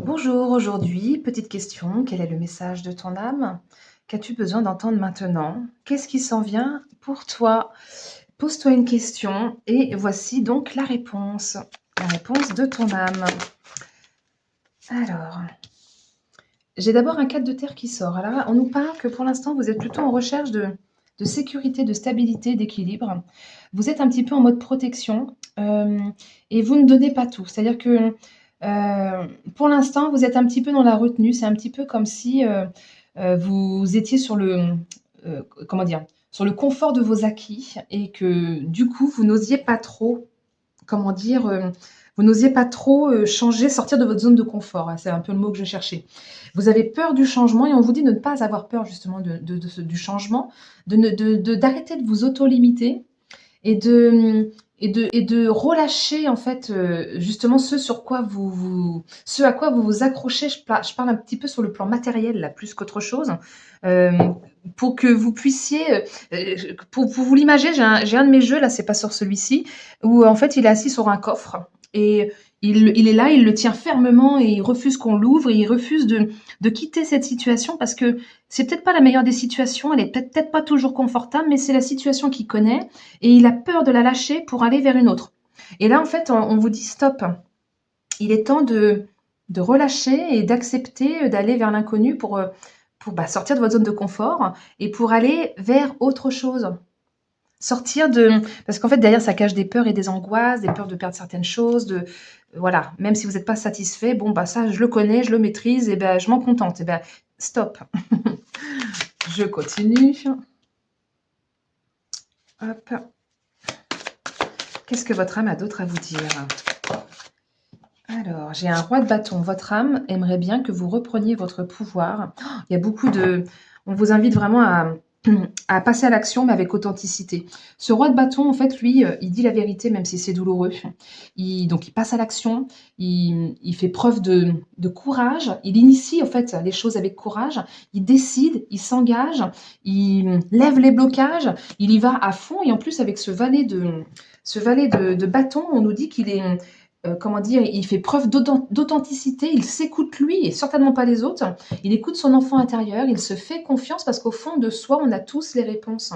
Bonjour, aujourd'hui, petite question, quel est le message de ton âme? Qu'as-tu besoin d'entendre maintenant? Qu'est-ce qui s'en vient pour toi? Pose-toi une question et voici donc la réponse de ton âme. Alors, j'ai d'abord un cadre de terre qui sort. Alors là, on nous parle que pour l'instant, vous êtes plutôt en recherche de sécurité, de stabilité, d'équilibre. Vous êtes un petit peu en mode protection et vous ne donnez pas tout. C'est-à-dire que pour l'instant, vous êtes un petit peu dans la retenue. C'est un petit peu comme si vous étiez sur comment dire, sur le confort de vos acquis et que du coup, vous n'osiez pas trop comment dire, vous n'osiez pas trop, changer, sortir de votre zone de confort, hein, c'est un peu le mot que je cherchais. Vous avez peur du changement et on vous dit de ne pas avoir peur justement du changement, d'arrêter de vous auto-limiter et de relâcher en fait, justement ce à quoi vous vous accrochez. Je parle un petit peu sur le plan matériel là, plus qu'autre chose, hem, pour que vous puissiez, pour vous l'imager, j'ai un de mes jeux là, c'est pas sur celui-ci, où en fait il est assis sur un coffre et il est là, il le tient fermement et il refuse qu'on l'ouvre et il refuse de quitter cette situation parce que c'est peut-être pas la meilleure des situations, elle est peut-être pas toujours confortable, mais c'est la situation qu'il connaît et il a peur de la lâcher pour aller vers une autre. Et là, en fait, on vous dit stop. Il est temps de relâcher et d'accepter d'aller vers l'inconnu pour sortir de votre zone de confort et pour aller vers autre chose. Sortir de parce qu'en fait, derrière, ça cache des peurs et des angoisses, des peurs de perdre certaines choses, voilà, même si vous n'êtes pas satisfait, bon, bah, ça, je le connais, je le maîtrise et ben, je m'en contente. Et ben, stop. Je continue. Hop. Qu'est-ce que votre âme a d'autre à vous dire? Alors, j'ai un roi de bâton. Votre âme aimerait bien que vous repreniez votre pouvoir. Il y a beaucoup de on vous invite vraiment à passer à l'action, mais avec authenticité. Ce roi de bâton, en fait, lui, il dit la vérité, même si c'est douloureux. Donc il passe à l'action, il fait preuve de courage, il initie, en fait, les choses avec courage, il décide, il s'engage, il lève les blocages, il y va à fond et en plus avec ce valet de bâton, on nous dit qu'il est, comment dire? Il fait preuve d'authenticité, il s'écoute lui et certainement pas les autres. Il écoute son enfant intérieur, il se fait confiance parce qu'au fond de soi, on a tous les réponses.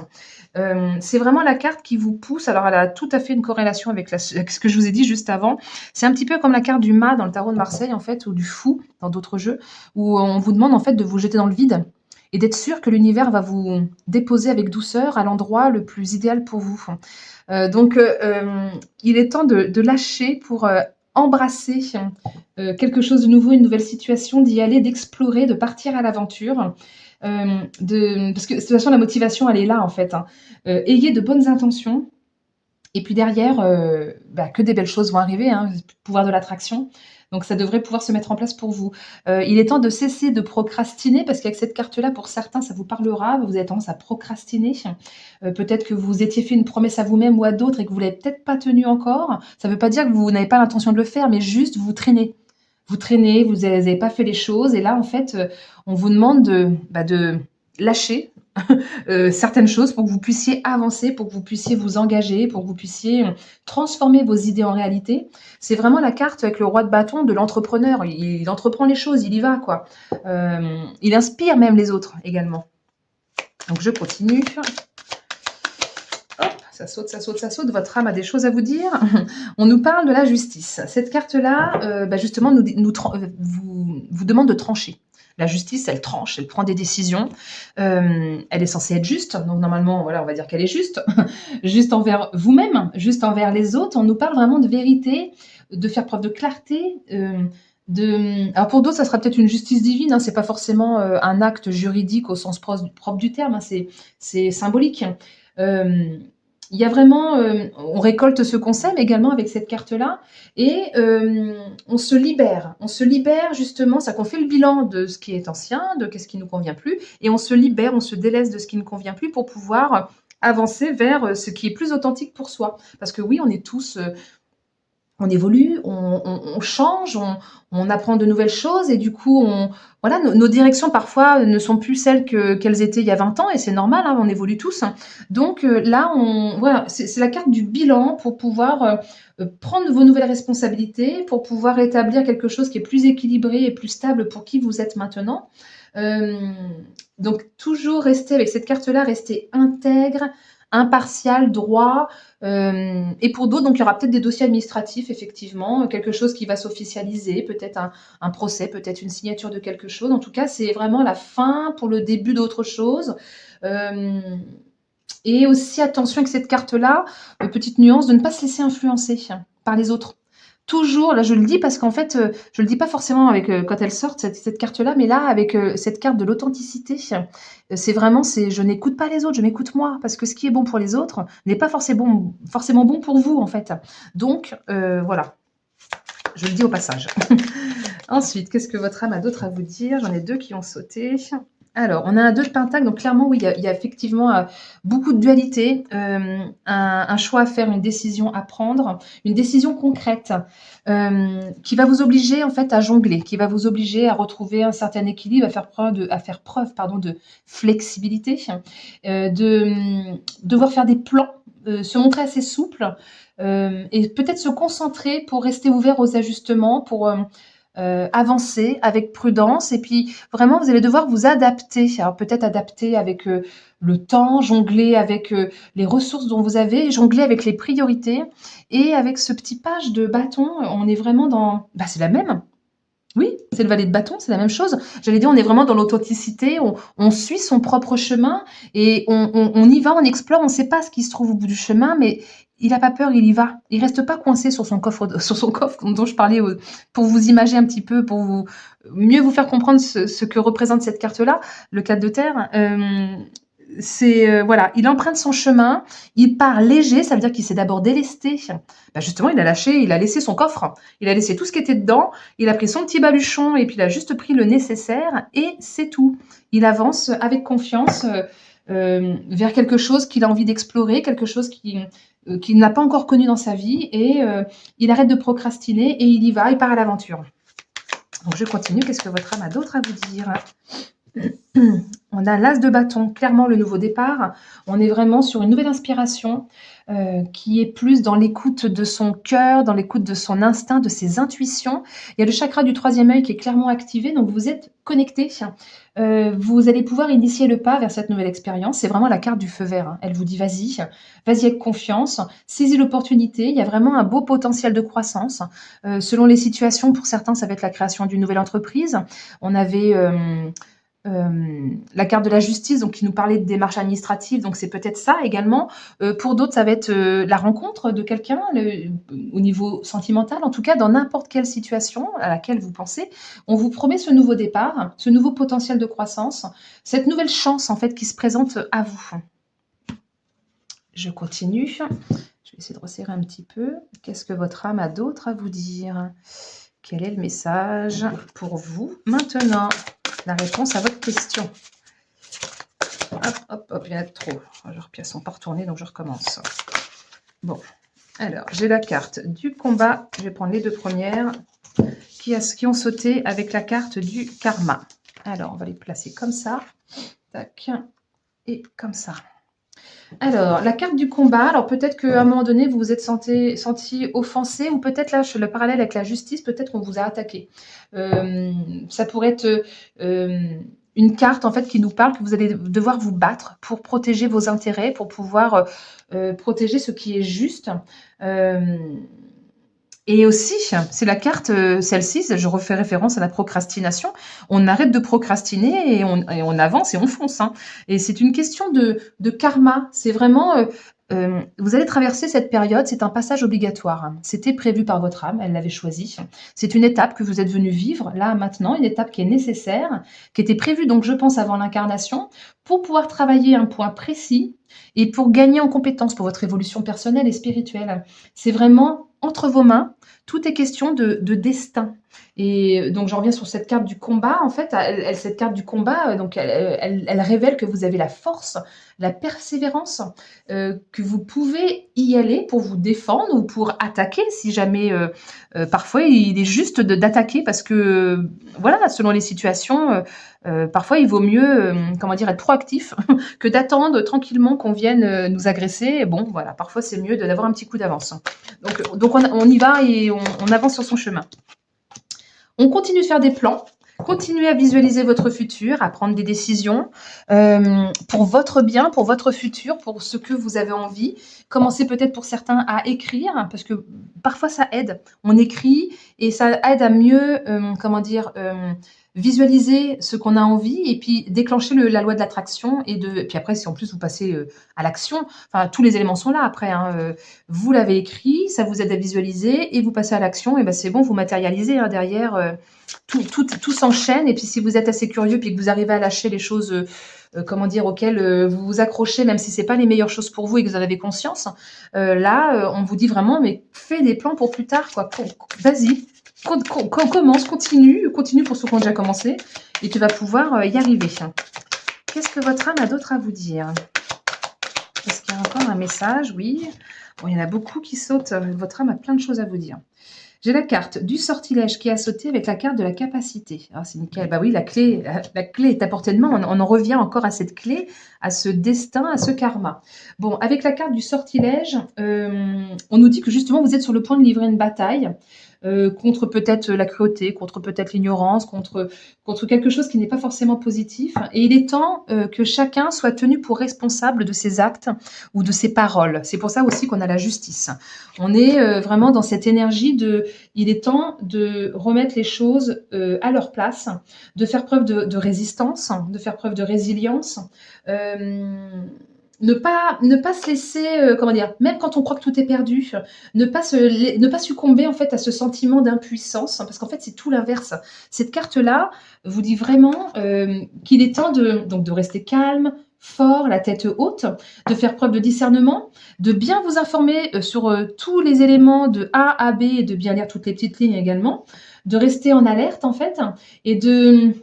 C'est vraiment la carte qui vous pousse, alors elle a tout à fait une corrélation avec ce que je vous ai dit juste avant. C'est un petit peu comme la carte du mât dans le tarot de Marseille en fait, ou du fou dans d'autres jeux, où on vous demande en fait de vous jeter dans le vide et d'être sûr que l'univers va vous déposer avec douceur à l'endroit le plus idéal pour vous. Donc, il est temps de lâcher pour embrasser quelque chose de nouveau, une nouvelle situation, d'y aller, d'explorer, de partir à l'aventure. Parce que de toute façon, la motivation, elle est là en fait, hein. Ayez de bonnes intentions et puis derrière, que des belles choses vont arriver, hein, pouvoir de l'attraction. Donc ça devrait pouvoir se mettre en place pour vous. Il est temps de cesser de procrastiner parce qu'avec cette carte-là, pour certains, ça vous parlera. Vous avez tendance à procrastiner. Peut-être que vous étiez fait une promesse à vous-même ou à d'autres et que vous l'avez peut-être pas tenue encore. Ça ne veut pas dire que vous n'avez pas l'intention de le faire, mais juste vous traînez. Vous traînez, vous avez pas fait les choses et là, en fait, on vous demande de lâcher, certaines choses pour que vous puissiez avancer, pour que vous puissiez vous engager, pour que vous puissiez transformer vos idées en réalité. C'est vraiment la carte avec le roi de bâton de l'entrepreneur. Il entreprend les choses, il y va, quoi. Il inspire même les autres également. Donc je continue. Hop, ça saute, ça saute, ça saute. Votre âme a des choses à vous dire. On nous parle de la justice. Cette carte-là, justement, vous demande de trancher. La justice, elle tranche, elle prend des décisions. Elle est censée être juste. Donc normalement, voilà, on va dire qu'elle est juste. Juste envers vous-même, juste envers les autres. On nous parle vraiment de vérité, de faire preuve de clarté. Alors pour d'autres, ça sera peut-être une justice divine. Hein, c'est pas forcément un acte juridique au sens propre du terme. Hein, c'est symbolique. Euh, il y a vraiment, on récolte ce qu'on sème également avec cette carte-là et on se libère justement, ça qu'on fait le bilan de ce qui est ancien, de qu'est-ce qui nous convient plus et on se libère, on se délaisse de ce qui ne convient plus pour pouvoir avancer vers ce qui est plus authentique pour soi. Parce que oui, on est tous on évolue, on change, on apprend de nouvelles choses et du coup, voilà, nos directions parfois ne sont plus celles qu'elles étaient il y a 20 ans et c'est normal, hein, on évolue tous. Donc là, voilà, c'est la carte du bilan pour pouvoir prendre vos nouvelles responsabilités, pour pouvoir établir quelque chose qui est plus équilibré et plus stable pour qui vous êtes maintenant. Euh, donc toujours rester avec cette carte-là, rester intègre, impartial, droit. Et pour d'autres, donc il y aura peut-être des dossiers administratifs, effectivement, quelque chose qui va s'officialiser, peut-être un procès, peut-être une signature de quelque chose. En tout cas, c'est vraiment la fin pour le début d'autre chose. Euh, et aussi, attention avec cette carte-là, petite nuance, de ne pas se laisser influencer par les autres. Toujours, là je le dis parce qu'en fait, je le dis pas forcément avec quand elle sort cette carte-là, mais là avec cette carte de l'authenticité, c'est vraiment, c'est je n'écoute pas les autres, je m'écoute moi, parce que ce qui est bon pour les autres n'est pas forcément bon pour vous en fait. Donc voilà, je le dis au passage. Ensuite, qu'est-ce que votre âme a d'autre à vous dire? J'en ai deux qui ont sauté. Alors, on a un 2 de pentacle, donc clairement, oui, il y a effectivement beaucoup de dualité, un choix à faire, une décision à prendre, une décision concrète qui va vous obliger en fait à jongler, qui va vous obliger à retrouver un certain équilibre, à faire preuve pardon, de flexibilité, devoir faire des plans, se montrer assez souple et peut-être se concentrer pour rester ouvert aux ajustements, pour avancer avec prudence et puis vraiment vous allez devoir vous adapter. Alors peut-être adapter avec le temps, jongler avec les ressources dont vous avez, jongler avec les priorités et avec ce petit page de bâton, on est vraiment dans c'est la même. Oui, c'est le valet de bâton, c'est la même chose. J'allais dire, on est vraiment dans l'authenticité, on suit son propre chemin et on y va, on explore, on ne sait pas ce qui se trouve au bout du chemin, mais il n'a pas peur, il y va. Il reste pas coincé sur son coffre, sur son coffre dont je parlais, pour vous imager un petit peu, pour mieux vous faire comprendre ce que représente cette carte-là, le 4 de terre. C'est voilà, il emprunte son chemin, il part léger, ça veut dire qu'il s'est d'abord délesté. Justement, il a lâché, il a laissé son coffre, il a laissé tout ce qui était dedans, il a pris son petit baluchon et puis il a juste pris le nécessaire et c'est tout. Il avance avec confiance vers quelque chose qu'il a envie d'explorer, quelque chose qu'il n'a pas encore connu dans sa vie et il arrête de procrastiner et il y va, il part à l'aventure. Donc je continue, qu'est-ce que votre âme a d'autre à vous dire? On a l'as de bâton, clairement le nouveau départ. On est vraiment sur une nouvelle inspiration qui est plus dans l'écoute de son cœur, dans l'écoute de son instinct, de ses intuitions. Il y a le chakra du troisième œil qui est clairement activé, donc vous êtes connecté. Vous allez pouvoir initier le pas vers cette nouvelle expérience. C'est vraiment la carte du feu vert, hein. Elle vous dit vas-y avec confiance, saisis l'opportunité. Il y a vraiment un beau potentiel de croissance. Selon les situations, pour certains, ça va être la création d'une nouvelle entreprise. On avait la carte de la justice, donc qui nous parlait de démarches administratives, donc c'est peut-être ça également. Pour d'autres, ça va être la rencontre de quelqu'un au niveau sentimental, en tout cas dans n'importe quelle situation à laquelle vous pensez, on vous promet ce nouveau départ, ce nouveau potentiel de croissance, cette nouvelle chance en fait qui se présente à vous. Je continue. Je vais essayer de resserrer un petit peu. Qu'est-ce que votre âme a d'autre à vous dire? Quel est le message pour vous maintenant? La réponse à votre question. Hop, il y en a trop. Je repièce, elles sont pas retournées, donc je recommence. Bon, alors, j'ai la carte du combat. Je vais prendre les deux premières qui ont sauté avec la carte du karma. Alors, on va les placer comme ça. Tac. Et comme ça. Alors, la carte du combat, alors peut-être qu'à un moment donné, vous vous êtes senti offensé, ou peut-être là, le parallèle avec la justice, peut-être qu'on vous a attaqué. Ça pourrait être une carte en fait qui nous parle que vous allez devoir vous battre pour protéger vos intérêts, pour pouvoir protéger ce qui est juste. Et aussi, c'est la carte, celle-ci, je refais référence à la procrastination. On arrête de procrastiner et on avance et on fonce, hein. Et c'est une question de karma. C'est vraiment, vous allez traverser cette période, c'est un passage obligatoire, hein. C'était prévu par votre âme, elle l'avait choisi. C'est une étape que vous êtes venu vivre, là, maintenant, une étape qui est nécessaire, qui était prévue, donc je pense, avant l'incarnation, pour pouvoir travailler un point précis et pour gagner en compétences pour votre évolution personnelle et spirituelle. C'est vraiment entre vos mains, tout est question de destin et donc j'en reviens sur cette carte du combat, en fait, cette carte du combat, donc elle révèle que vous avez la force, la persévérance, que vous pouvez y aller pour vous défendre ou pour attaquer si jamais, parfois il est juste d'attaquer parce que, voilà, selon les situations, parfois il vaut mieux, comment dire? Être proactif que d'attendre tranquillement qu'on vienne, nous agresser et bon, voilà, parfois c'est mieux d'avoir un petit coup d'avance. Donc on y va et on avance sur son chemin. On continue de faire des plans, continuez à visualiser votre futur, à prendre des décisions pour votre bien, pour votre futur, pour ce que vous avez envie. Commencez peut-être pour certains à écrire, parce que parfois ça aide. On écrit et ça aide à mieux, comment dire, visualiser ce qu'on a envie et puis déclencher la loi de l'attraction et puis après si en plus vous passez à l'action, enfin tous les éléments sont là après, hein, vous l'avez écrit, ça vous aide à visualiser et vous passez à l'action et ben c'est bon, vous matérialisez hein, derrière, tout s'enchaîne et puis si vous êtes assez curieux puis que vous arrivez à lâcher les choses, comment dire, auxquelles vous vous accrochez, même si c'est pas les meilleures choses pour vous et que vous en avez conscience, là, on vous dit vraiment, mais fais des plans pour plus tard, quoi. Vas-y, commence, continue pour ceux qui ont déjà commencé et tu vas pouvoir y arriver. Qu'est-ce que votre âme a d'autre à vous dire? Est-ce qu'il y a encore un message? Oui. Bon, il y en a beaucoup qui sautent. Votre âme a plein de choses à vous dire. J'ai la carte du sortilège qui a sauté avec la carte de la capacité. Ah, c'est nickel. Bah oui, la clé est à portée de main. On en revient encore à cette clé, à ce destin, à ce karma. Bon, avec la carte du sortilège, on nous dit que justement vous êtes sur le point de livrer une bataille contre peut-être la cruauté, contre peut-être l'ignorance, contre quelque chose qui n'est pas forcément positif. Et il est temps que chacun soit tenu pour responsable de ses actes ou de ses paroles. C'est pour ça aussi qu'on a la justice. On est vraiment dans cette énergie il est temps de remettre les choses à leur place, de faire preuve de résistance, de faire preuve de résilience. Ne pas se laisser, comment dire, même quand on croit que tout est perdu, ne pas succomber en fait à ce sentiment d'impuissance, hein, parce qu'en fait c'est tout l'inverse. Cette carte-là vous dit vraiment qu'il est temps donc de rester calme, fort, la tête haute, de faire preuve de discernement, de bien vous informer sur tous les éléments de A à B et de bien lire toutes les petites lignes également, de rester en alerte en fait et de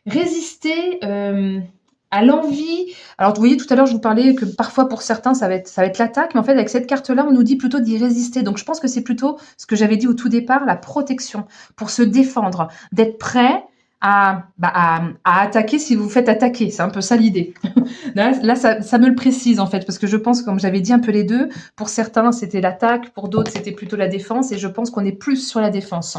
résister à l'envie. Alors, vous voyez, tout à l'heure, je vous parlais que parfois, pour certains, ça va être l'attaque, mais en fait, avec cette carte-là, on nous dit plutôt d'y résister. Donc, je pense que c'est plutôt ce que j'avais dit au tout départ, la protection, pour se défendre, d'être prêt à attaquer si vous vous faites attaquer. C'est un peu ça l'idée. Là ça me le précise, en fait, parce que je pense, comme j'avais dit un peu les deux, pour certains, c'était l'attaque, pour d'autres, c'était plutôt la défense, et je pense qu'on est plus sur la défense.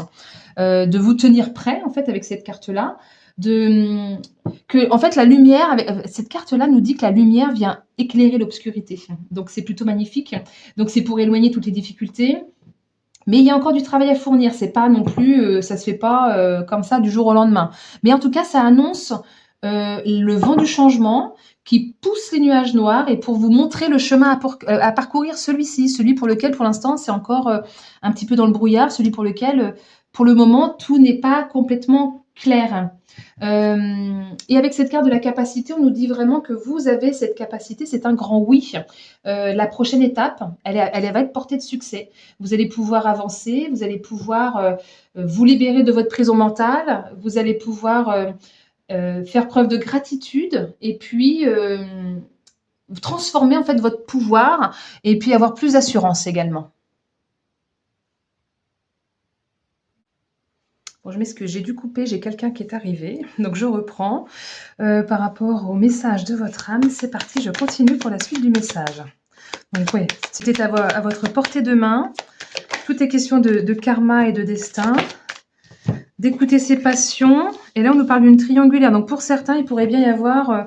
De vous tenir prêt, en fait, avec cette carte-là, en fait, la lumière, cette carte-là nous dit que la lumière vient éclairer l'obscurité. Donc, c'est plutôt magnifique. Donc, c'est pour éloigner toutes les difficultés. Mais il y a encore du travail à fournir. C'est pas non plus, ça se fait pas comme ça du jour au lendemain. Mais en tout cas, ça annonce le vent du changement qui pousse les nuages noirs et pour vous montrer le chemin à parcourir, celui pour lequel, pour l'instant, c'est encore un petit peu dans le brouillard, celui pour lequel, pour le moment, tout n'est pas complètement clair. Et avec cette carte de la capacité, on nous dit vraiment que vous avez cette capacité, c'est un grand oui. La prochaine étape, elle va être portée de succès. Vous allez pouvoir avancer, vous allez pouvoir vous libérer de votre prison mentale, vous allez pouvoir faire preuve de gratitude et puis transformer en fait votre pouvoir et puis avoir plus d'assurance également. Bon, je m'excuse, j'ai dû couper, j'ai quelqu'un qui est arrivé, donc je reprends. Par rapport au message de votre âme, c'est parti, je continue pour la suite du message. Donc oui, c'était à votre portée de main. Tout est question de karma et de destin, d'écouter ses passions. Et là, on nous parle d'une triangulaire. Donc pour certains, il pourrait bien y avoir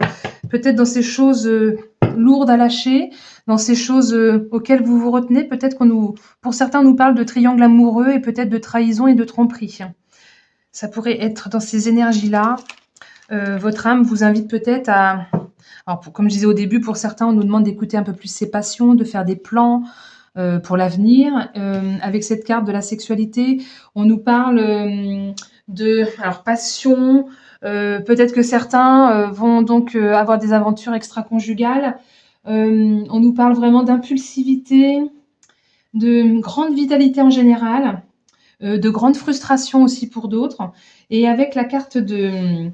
peut-être dans ces choses lourdes à lâcher, dans ces choses auxquelles vous vous retenez, peut-être pour certains, on nous parle de triangle amoureux et peut-être de trahison et de tromperie. Ça pourrait être dans ces énergies-là. Votre âme vous invite peut-être alors comme je disais au début, pour certains, on nous demande d'écouter un peu plus ses passions, de faire des plans pour l'avenir. Avec cette carte de la sexualité, on nous parle alors passion. Peut-être que certains vont donc avoir des aventures extra-conjugales. On nous parle vraiment d'impulsivité, de grande vitalité en général, de grandes frustrations aussi pour d'autres. Et avec la carte de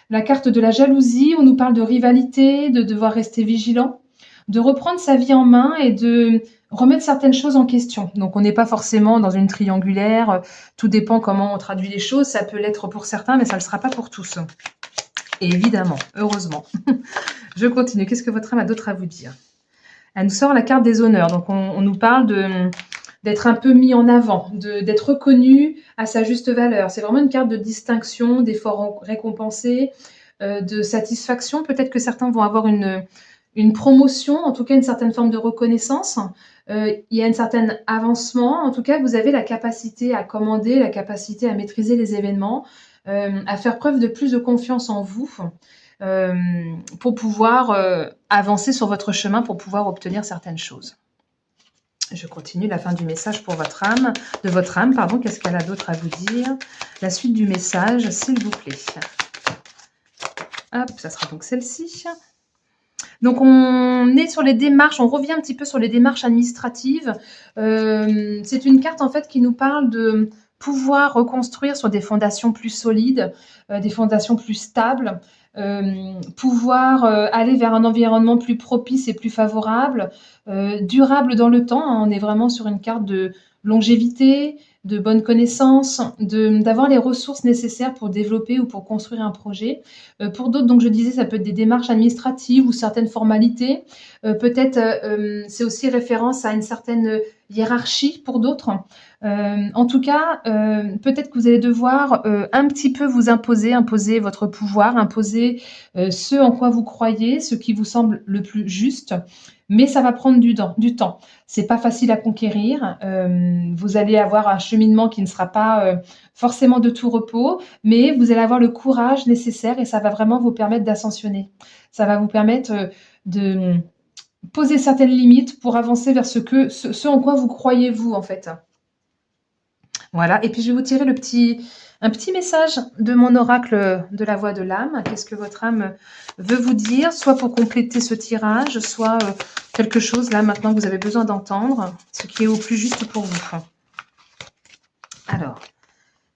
la jalousie, on nous parle de rivalité, de devoir rester vigilant, de reprendre sa vie en main et de remettre certaines choses en question. Donc on n'est pas forcément dans une triangulaire, tout dépend comment on traduit les choses, ça peut l'être pour certains, mais ça ne le sera pas pour tous. Et évidemment, heureusement. Je continue, qu'est-ce que votre âme a d'autre à vous dire? Elle nous sort la carte des honneurs, donc on nous parle d'être un peu mis en avant, d'être reconnu à sa juste valeur. C'est vraiment une carte de distinction, d'efforts récompensés, de satisfaction. Peut-être que certains vont avoir une promotion, en tout cas une certaine forme de reconnaissance. Il y a un certain avancement. En tout cas, vous avez la capacité à commander, la capacité à maîtriser les événements, à faire preuve de plus de confiance en vous pour pouvoir avancer sur votre chemin, pour pouvoir obtenir certaines choses. Je continue la fin du message pour votre âme, de votre âme, pardon. Qu'est-ce qu'elle a d'autre à vous dire? La suite du message, s'il vous plaît. Hop, ça sera donc celle-ci. Donc, on est sur les démarches, on revient un petit peu sur les démarches administratives. C'est une carte, en fait, qui nous parle de pouvoir reconstruire sur des fondations plus solides, des fondations plus stables, pouvoir aller vers un environnement plus propice et plus favorable, durable dans le temps. On est vraiment sur une carte de longévité, de bonne connaissance, d'avoir les ressources nécessaires pour développer ou pour construire un projet. Pour d'autres, donc je disais, ça peut être des démarches administratives ou certaines formalités. Peut-être c'est aussi référence à une certaine hiérarchie pour d'autres. En tout cas, peut-être que vous allez devoir un petit peu vous imposer votre pouvoir, imposer ce en quoi vous croyez, ce qui vous semble le plus juste. Mais ça va prendre du temps. C'est pas facile à conquérir. Vous allez avoir un cheminement qui ne sera pas forcément de tout repos, mais vous allez avoir le courage nécessaire et ça va vraiment vous permettre d'ascensionner. Ça va vous permettre de poser certaines limites pour avancer vers ce en quoi vous croyez vous, en fait. Voilà, et puis je vais vous tirer un petit message de mon oracle de la voix de l'âme. Qu'est-ce que votre âme veut vous dire, soit pour compléter ce tirage, soit quelque chose là maintenant que vous avez besoin d'entendre, ce qui est au plus juste pour vous. Alors,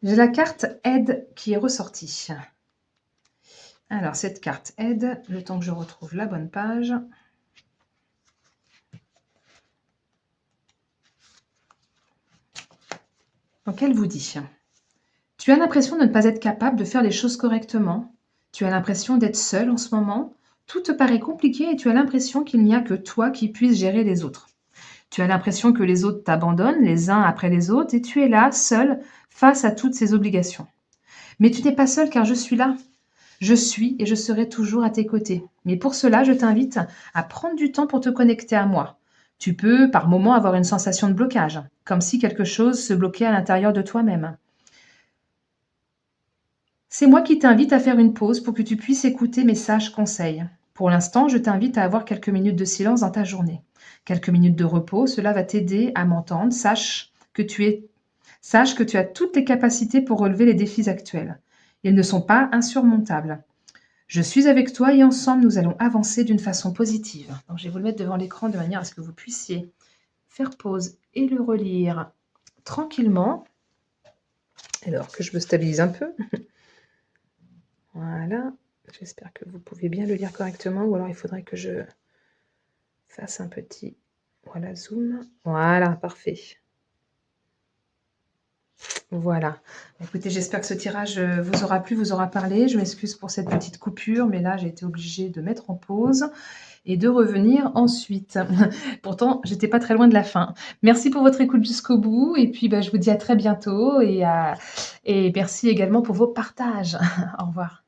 j'ai la carte aide qui est ressortie. Alors, cette carte aide, le temps que je retrouve la bonne page. Donc, elle vous dit: tu as l'impression de ne pas être capable de faire les choses correctement. Tu as l'impression d'être seul en ce moment. Tout te paraît compliqué et tu as l'impression qu'il n'y a que toi qui puisses gérer les autres. Tu as l'impression que les autres t'abandonnent les uns après les autres et tu es là, seul, face à toutes ces obligations. Mais tu n'es pas seul car je suis là. Je suis et je serai toujours à tes côtés. Mais pour cela, je t'invite à prendre du temps pour te connecter à moi. Tu peux, par moments, avoir une sensation de blocage, comme si quelque chose se bloquait à l'intérieur de toi-même. C'est moi qui t'invite à faire une pause pour que tu puisses écouter mes sages conseils. Pour l'instant, je t'invite à avoir quelques minutes de silence dans ta journée. Quelques minutes de repos, cela va t'aider à m'entendre. Sache que tu as toutes les capacités pour relever les défis actuels. Ils ne sont pas insurmontables. Je suis avec toi et ensemble, nous allons avancer d'une façon positive. Donc, je vais vous le mettre devant l'écran de manière à ce que vous puissiez faire pause et le relire tranquillement. Alors que je me stabilise un peu. Voilà. J'espère que vous pouvez bien le lire correctement ou alors il faudrait que je fasse un petit zoom. Voilà, parfait. Voilà. Écoutez, j'espère que ce tirage vous aura plu, vous aura parlé. Je m'excuse pour cette petite coupure, mais là, j'ai été obligée de mettre en pause et de revenir ensuite. Pourtant, j'étais pas très loin de la fin. Merci pour votre écoute jusqu'au bout et puis je vous dis à très bientôt et merci également pour vos partages. Au revoir.